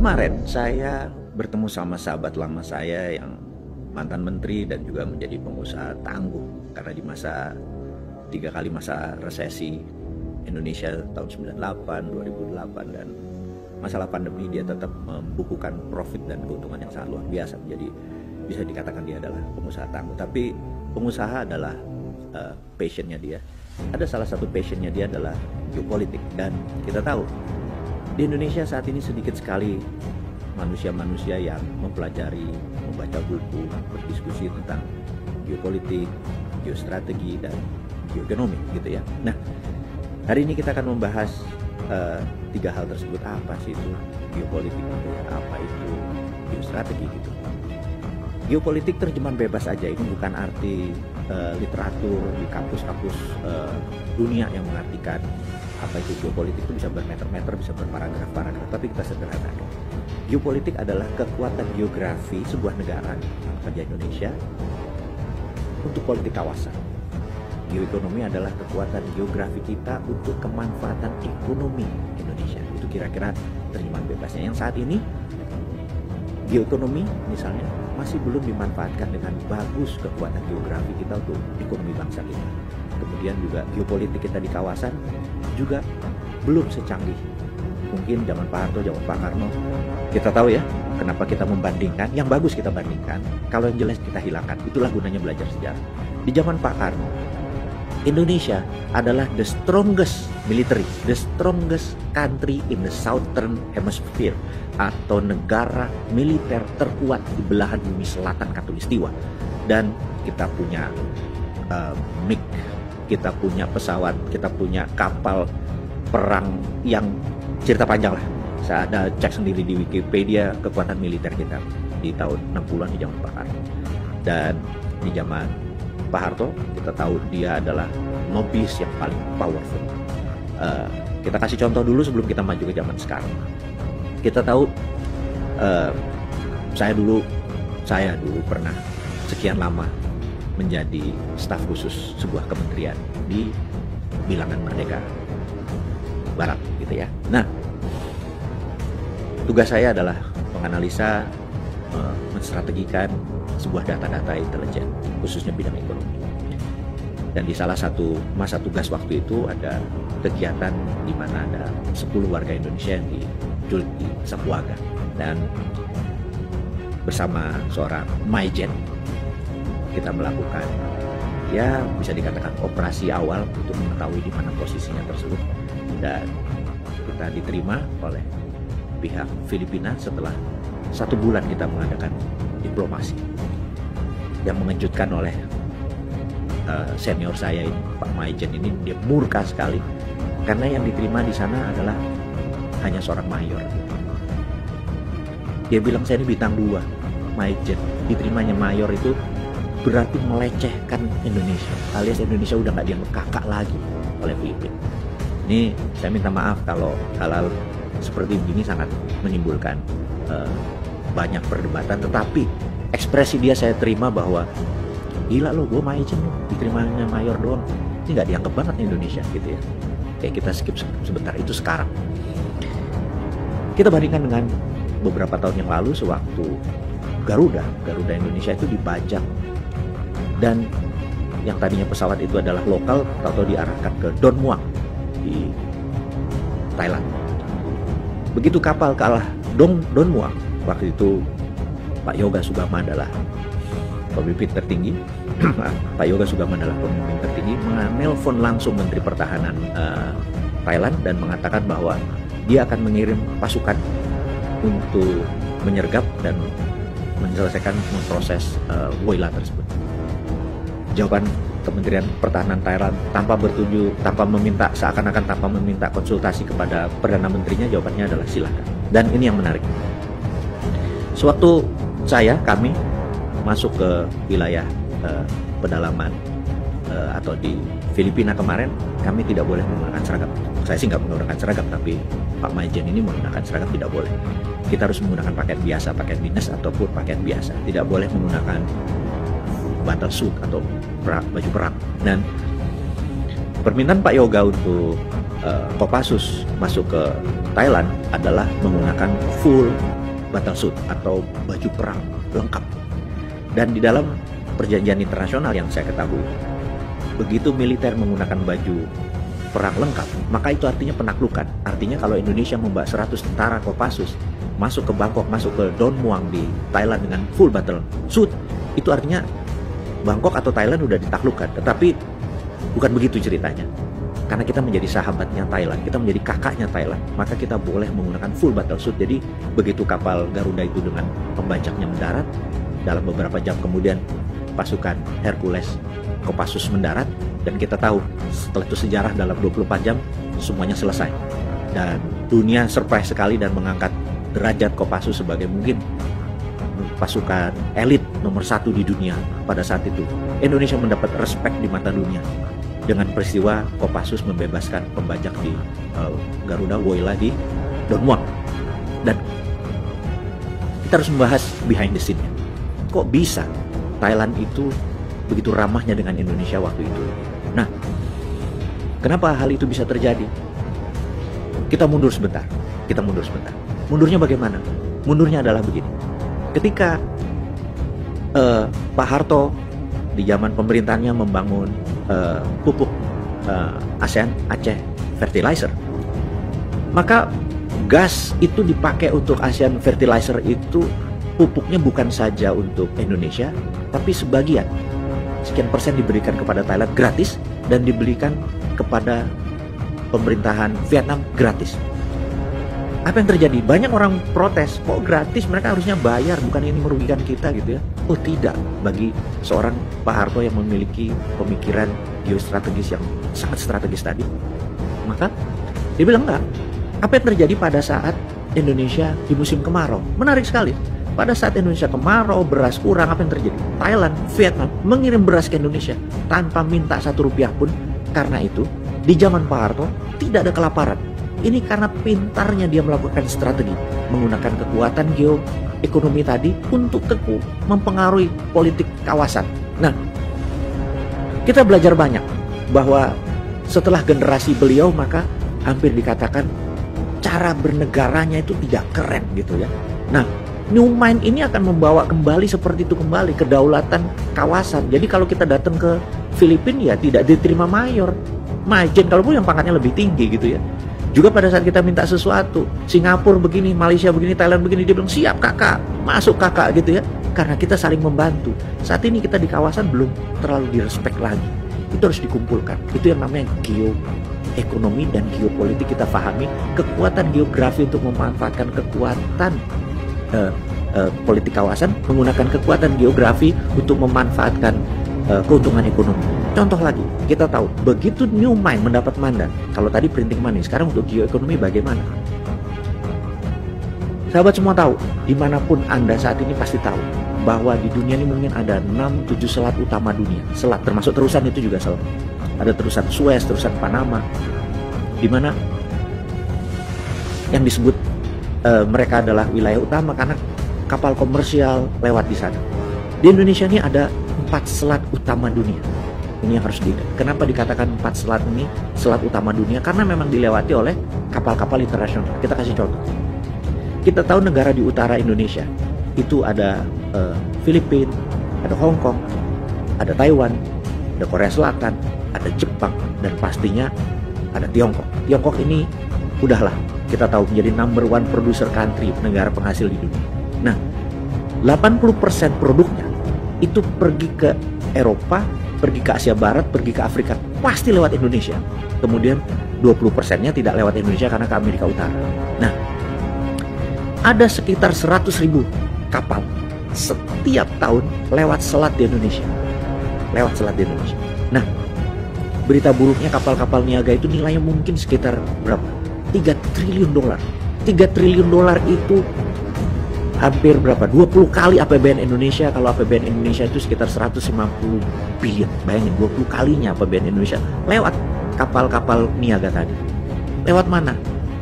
Kemarin saya bertemu sama sahabat lama saya yang mantan menteri dan juga menjadi pengusaha tangguh, karena di masa 3 kali masa resesi Indonesia tahun 98, 2008 dan masalah pandemi, dia tetap membukukan profit dan keuntungan yang sangat luar biasa. Jadi bisa dikatakan dia adalah pengusaha tangguh. Tapi pengusaha adalah passionnya dia. Ada salah satu passionnya dia adalah geopolitik, dan kita tahu di Indonesia saat ini sedikit sekali manusia-manusia yang mempelajari, membaca buku, berdiskusi tentang geopolitik, geostrategi, dan geoekonomi gitu ya. Nah, hari ini kita akan membahas 3 hal tersebut. Apa sih itu geopolitik, apa itu geostrategi gitu. Geopolitik terjemahan bebas aja, ini bukan arti literatur di kampus-kampus dunia yang mengartikan apa itu geopolitik. Itu bisa bermeter-meter, bisa berparagraf-paragraf, tapi kita sederhanakan. Geopolitik adalah kekuatan geografi sebuah negara, saja Indonesia, untuk politik kawasan. Geoekonomi adalah kekuatan geografi kita untuk kemanfaatan ekonomi Indonesia. Itu kira-kira terjemahan bebasnya. Yang saat ini geoekonomi misalnya masih belum dimanfaatkan dengan bagus kekuatan geografi kita untuk ekonomi bangsa kita. Kemudian juga geopolitik kita di kawasan juga belum secanggih mungkin zaman Pak Harto, zaman Pak Karno. Kita tahu ya, kenapa kita membandingkan, yang bagus kita bandingkan, kalau yang jelek kita hilangkan. Itulah gunanya belajar sejarah. Di zaman Pak Karno, Indonesia adalah the strongest military, the strongest country in the southern hemisphere, atau negara militer terkuat di belahan bumi selatan Katulistiwa. Dan kita punya MiG, kita punya pesawat, kita punya kapal perang yang cerita panjang lah. Saya ada cek sendiri di Wikipedia kekuatan militer kita di tahun 60-an di zaman Pak Harto. Dan di zaman Pak Harto kita tahu dia adalah nobis yang paling powerful. Kita kasih contoh dulu sebelum kita maju ke zaman sekarang. Kita tahu saya dulu pernah sekian lama menjadi staf khusus sebuah kementerian di bilangan Merdeka Barat gitu ya. Nah, tugas saya adalah menganalisa, menstrategikan sebuah data-data intelijen, khususnya bidang ekonomi. Dan di salah satu masa tugas waktu itu ada kegiatan di mana ada 10 warga Indonesia yang diculik di Sapuaga. Dan bersama seorang Maijen kita melakukan, ya bisa dikatakan operasi awal untuk mengetahui di mana posisinya tersebut. Dan kita diterima oleh pihak Filipina setelah 1 bulan kita mengadakan diplomasi. Yang mengejutkan oleh senior saya ini, Pak Maijen ini, dia murka sekali karena yang diterima di sana adalah hanya seorang mayor. Dia bilang, saya ini bintang 2, Maijen, diterimanya mayor itu berarti melecehkan Indonesia, alias Indonesia udah nggak dianggap kakak lagi oleh Filipina. Ini saya minta maaf kalau hal-hal seperti ini sangat menimbulkan banyak perdebatan, tetapi ekspresi dia saya terima bahwa gila lo, gue Maijen lo, diterimanya mayor doang, ini nggak dianggap banget Indonesia gitu ya. Kayak kita skip sebentar, itu sekarang. Kita bandingkan dengan beberapa tahun yang lalu sewaktu Garuda Indonesia itu dibajak, dan yang tadinya pesawat itu adalah lokal atau diarahkan ke Don Muang di Thailand. Begitu kapal kalah Don Muang, waktu itu Pak Yoga Sugama adalah pemimpin tertinggi. Pak Yoga Sugama adalah pemimpin tertinggi, menelpon langsung Menteri Pertahanan Thailand dan mengatakan bahwa dia akan mengirim pasukan untuk menyergap dan menyelesaikan proses Woyla tersebut. Jawaban Kementerian Pertahanan Thailand tanpa meminta konsultasi kepada Perdana Menterinya, jawabannya adalah silakan. Dan ini yang menarik. Sewaktu kami masuk ke wilayah pedalaman atau di Filipina kemarin, kami tidak boleh menggunakan seragam. Saya sih nggak menggunakan seragam, tapi Pak Maijen ini menggunakan seragam, tidak boleh. Kita harus menggunakan pakaian biasa, pakaian dinas ataupun pakaian biasa. Tidak boleh menggunakan battle suit atau baju perang. Dan permintaan Pak Yoga untuk Kopassus masuk ke Thailand adalah menggunakan full battlesuit atau baju perang lengkap. Dan di dalam perjanjian internasional yang saya ketahui, begitu militer menggunakan baju perang lengkap, maka itu artinya penaklukan. Artinya kalau Indonesia membawa 100 tentara Kopassus masuk ke Bangkok, masuk ke Don Muang di Thailand dengan full battle suit, itu artinya Bangkok atau Thailand udah ditaklukkan. Tetapi bukan begitu ceritanya. Karena kita menjadi sahabatnya Thailand, kita menjadi kakaknya Thailand, maka kita boleh menggunakan full battle suit. Jadi begitu kapal Garuda itu dengan pembajaknya mendarat, dalam beberapa jam kemudian pasukan Hercules Kopassus mendarat, dan kita tahu setelah itu sejarah dalam 24 jam semuanya selesai. Dan dunia surprise sekali dan mengangkat derajat Kopassus sebagai mungkin pasukan elit nomor 1 di dunia pada saat itu. Indonesia mendapat respect di mata dunia dengan peristiwa Kopassus membebaskan pembajak di Garuda Woyla di Don Muang. Dan kita harus membahas behind the scene-nya. Kok bisa Thailand itu begitu ramahnya dengan Indonesia waktu itu? Nah, kenapa hal itu bisa terjadi? Kita mundur sebentar. Mundurnya bagaimana? Mundurnya adalah begini. Ketika Pak Harto di zaman pemerintahannya membangun pupuk ASEAN Aceh Fertilizer, maka gas itu dipakai untuk ASEAN Fertilizer itu, pupuknya bukan saja untuk Indonesia, tapi sebagian sekian persen diberikan kepada Thailand gratis dan diberikan kepada pemerintahan Vietnam gratis. Apa yang terjadi? Banyak orang protes, kok gratis, mereka harusnya bayar, bukan ini merugikan kita gitu ya. Oh tidak, bagi seorang Pak Harto yang memiliki pemikiran geostrategis yang sangat strategis tadi, maka dia bilang enggak. Apa yang terjadi pada saat Indonesia di musim kemarau? Menarik sekali. Pada saat Indonesia kemarau, beras kurang, apa yang terjadi? Thailand, Vietnam mengirim beras ke Indonesia tanpa minta 1 rupiah pun. Karena itu, di zaman Pak Harto tidak ada kelaparan. Ini karena pintarnya dia melakukan strategi, menggunakan kekuatan geoekonomi tadi untuk mempengaruhi politik kawasan. Nah, kita belajar banyak bahwa setelah generasi beliau, maka hampir dikatakan cara bernegaranya itu tidak keren gitu ya. Nah, New Mind ini akan membawa kembali seperti itu kembali, kedaulatan kawasan. Jadi kalau kita datang ke Filipina ya tidak diterima mayor, majen, kalaupun yang pangkatnya lebih tinggi gitu ya. Juga pada saat kita minta sesuatu, Singapura begini, Malaysia begini, Thailand begini, dia bilang siap kakak, masuk kakak gitu ya. Karena kita saling membantu. Saat ini kita di kawasan belum terlalu direspek lagi. Itu harus dikumpulkan. Itu yang namanya geoekonomi dan geopolitik. Kita pahami kekuatan geografi untuk memanfaatkan kekuatan politik kawasan, menggunakan kekuatan geografi untuk memanfaatkan keuntungan ekonomi. Contoh lagi, kita tahu begitu New Mind mendapat mandat, kalau tadi printing money, sekarang untuk geoekonomi bagaimana? Sahabat semua tahu, dimanapun Anda saat ini pasti tahu bahwa di dunia ini mungkin ada 6-7 selat utama dunia. Selat termasuk terusan itu juga selat. Ada terusan Suez, terusan Panama, di mana yang disebut mereka adalah wilayah utama karena kapal komersial lewat di sana. Di Indonesia ini ada 4 selat utama dunia. Ini yang harus diingat. Kenapa dikatakan 4 selat ini selat utama dunia? Karena memang dilewati oleh kapal-kapal internasional. Kita kasih contoh. Kita tahu negara di utara Indonesia itu ada Filipina, ada Hong Kong, ada Taiwan, ada Korea Selatan, ada Jepang, dan pastinya ada Tiongkok. Tiongkok ini udahlah kita tahu menjadi number 1 producer country, negara penghasil di dunia. Nah, 80% produknya itu pergi ke Eropa, pergi ke Asia Barat, pergi ke Afrika, pasti lewat Indonesia. Kemudian 20%-nya tidak lewat Indonesia karena ke Amerika Utara. Nah, ada sekitar 100.000 kapal setiap tahun lewat selat di Indonesia. Lewat selat di Indonesia. Nah, berita buruknya kapal-kapal niaga itu nilainya mungkin sekitar berapa? 3 triliun dolar. 3 triliun dolar itu hampir berapa? 20 kali APBN Indonesia. Kalau APBN Indonesia itu sekitar 150 billion. Bayangin 20 kalinya APBN Indonesia lewat kapal-kapal niaga tadi. Lewat mana?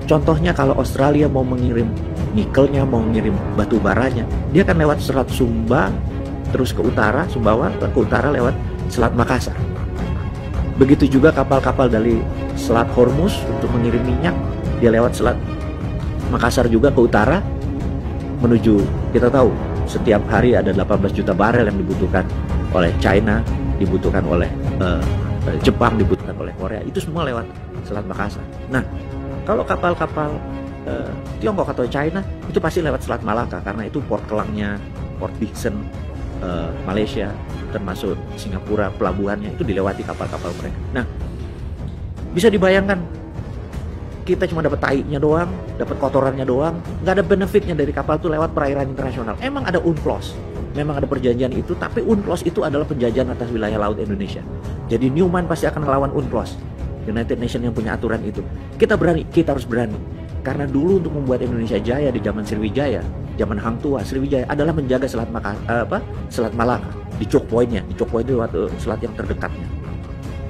Contohnya kalau Australia mau mengirim nikelnya, mau mengirim batu baranya, dia akan lewat Selat Sumba, terus ke utara, Sumbawa, ke utara lewat Selat Makassar. Begitu juga kapal-kapal dari Selat Hormuz untuk mengirim minyak, dia lewat Selat Makassar juga ke utara menuju, kita tahu setiap hari ada 18 juta barel yang dibutuhkan oleh China, dibutuhkan oleh Jepang, dibutuhkan oleh Korea, itu semua lewat Selat Makassar. Nah, kalau kapal-kapal Tiongkok atau China itu pasti lewat Selat Malaka, karena itu port kelangnya, Port Dickson, Malaysia, termasuk Singapura, pelabuhannya itu dilewati kapal-kapal mereka. Nah, bisa dibayangkan kita cuma dapat tainya doang, dapat kotorannya doang, nggak ada benefitnya dari kapal itu lewat perairan internasional. Emang ada UNCLOS, memang ada perjanjian itu, tapi UNCLOS itu adalah penjajahan atas wilayah laut Indonesia. Jadi Newman pasti akan melawan UNCLOS, United Nations yang punya aturan itu. Kita berani, kita harus berani. Karena dulu untuk membuat Indonesia jaya di zaman Sriwijaya, zaman Hang Tuah, Sriwijaya adalah menjaga Selat Malaka di choke point-nya. Di choke point itu selat yang terdekatnya.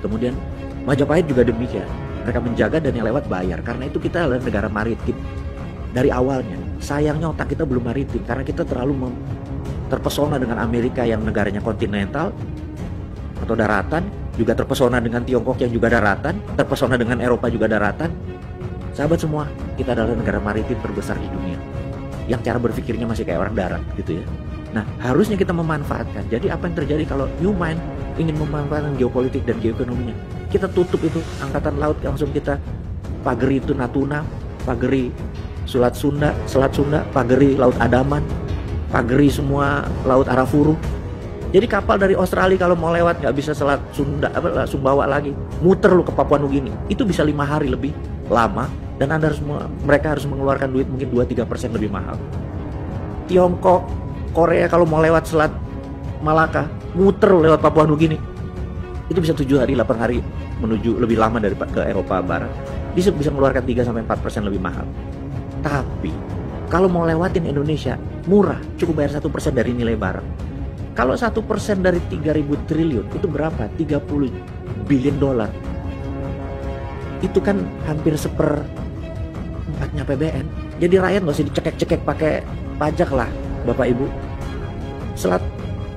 Kemudian Majapahit juga demikian. Mereka menjaga dan yang lewat bayar. Karena itu kita adalah negara maritim dari awalnya. Sayangnya otak kita belum maritim karena kita terlalu terpesona dengan Amerika yang negaranya kontinental atau daratan, juga terpesona dengan Tiongkok yang juga daratan, terpesona dengan Eropa juga daratan. Sahabat semua, kita adalah negara maritim terbesar di dunia yang cara berpikirnya masih kayak orang darat gitu ya. Nah, harusnya kita memanfaatkan. Jadi apa yang terjadi kalau Newman ingin memanfaatkan geopolitik dan geoekonominya? Kita tutup itu angkatan laut, langsung kita pageri itu Natuna, pageri Selat Sunda, pageri Laut Andaman, pageri semua Laut Arafuru. Jadi kapal dari Australia kalau mau lewat nggak bisa Selat Sunda, Sumbawa lagi, muter lu ke Papua Nugini. Itu bisa 5 hari lebih lama dan mereka harus mengeluarkan duit mungkin 2-3% lebih mahal. Tiongkok, Korea kalau mau lewat Selat Malaka, muter lewat Papua Nugini. Itu bisa 7 hari, 8 hari menuju lebih lama dari ke Eropa Barat. Bisa mengeluarkan 3-4% lebih mahal. Tapi kalau mau lewatin Indonesia murah, cukup bayar 1% dari nilai barang. Kalau 1% dari 3.000 triliun itu berapa? 30 billion dolar. Itu kan hampir 1/4 PBN. Jadi rakyat nggak usah dicekek-cekek pakai pajak lah, Bapak Ibu.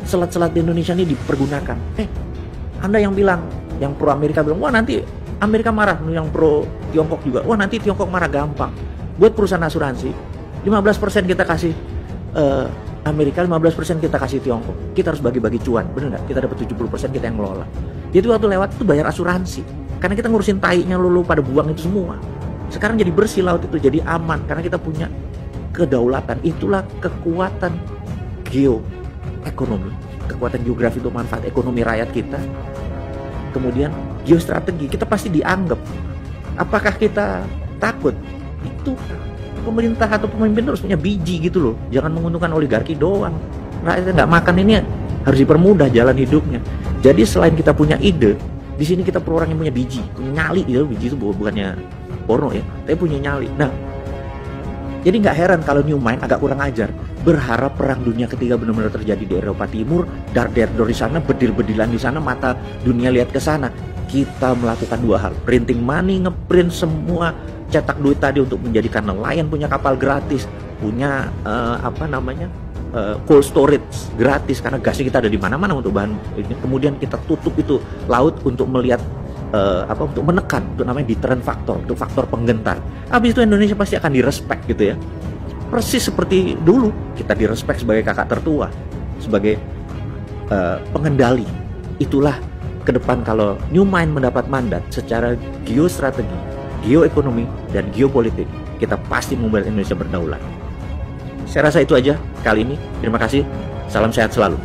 Selat-selat di Indonesia ini dipergunakan. Anda yang bilang, yang pro Amerika bilang, wah nanti Amerika marah, yang pro Tiongkok juga, wah nanti Tiongkok marah, gampang. Buat perusahaan asuransi, 15% kita kasih Amerika, 15% kita kasih Tiongkok. Kita harus bagi-bagi cuan, bener nggak? Kita dapat 70%, kita yang ngelola. Jadi waktu lewat itu bayar asuransi, karena kita ngurusin tainya lu pada buang itu semua. Sekarang jadi bersih laut itu, jadi aman, karena kita punya kedaulatan. Itulah kekuatan geoekonomi, kekuatan geografi untuk manfaat ekonomi rakyat kita. Kemudian geostrategi, kita pasti dianggap. Apakah kita takut? Itu pemerintah atau pemimpin harus punya biji gitu loh. Jangan menguntungkan oligarki doang. Rakyatnya nggak makan, ini harus dipermudah jalan hidupnya. Jadi selain kita punya ide, di sini kita perlu orang yang punya biji, punya nyali gitu. Biji itu bukannya porno ya, tapi punya nyali. Nah, jadi nggak heran kalau Newman agak kurang ajar. Berharap perang dunia ketiga benar-benar terjadi di Eropa Timur, dari sana, bedil-bedilan di sana, mata dunia lihat ke sana. Kita melakukan 2 hal, printing money, ngeprint semua, cetak duit tadi untuk menjadikan nelayan punya kapal gratis, punya cold storage gratis karena gasnya kita ada di mana-mana untuk bahan ini. Kemudian kita tutup itu laut untuk melihat untuk menekan, untuk namanya deterrent factor, untuk faktor penggentar. Habis itu Indonesia pasti akan direspek gitu ya. Persis seperti dulu kita direspek sebagai kakak tertua, sebagai pengendali. Itulah ke depan kalau Newman mendapat mandat secara geostrategi, geoekonomi, dan geopolitik, kita pasti membuat Indonesia berdaulat. Saya rasa itu aja kali ini. Terima kasih. Salam sehat selalu.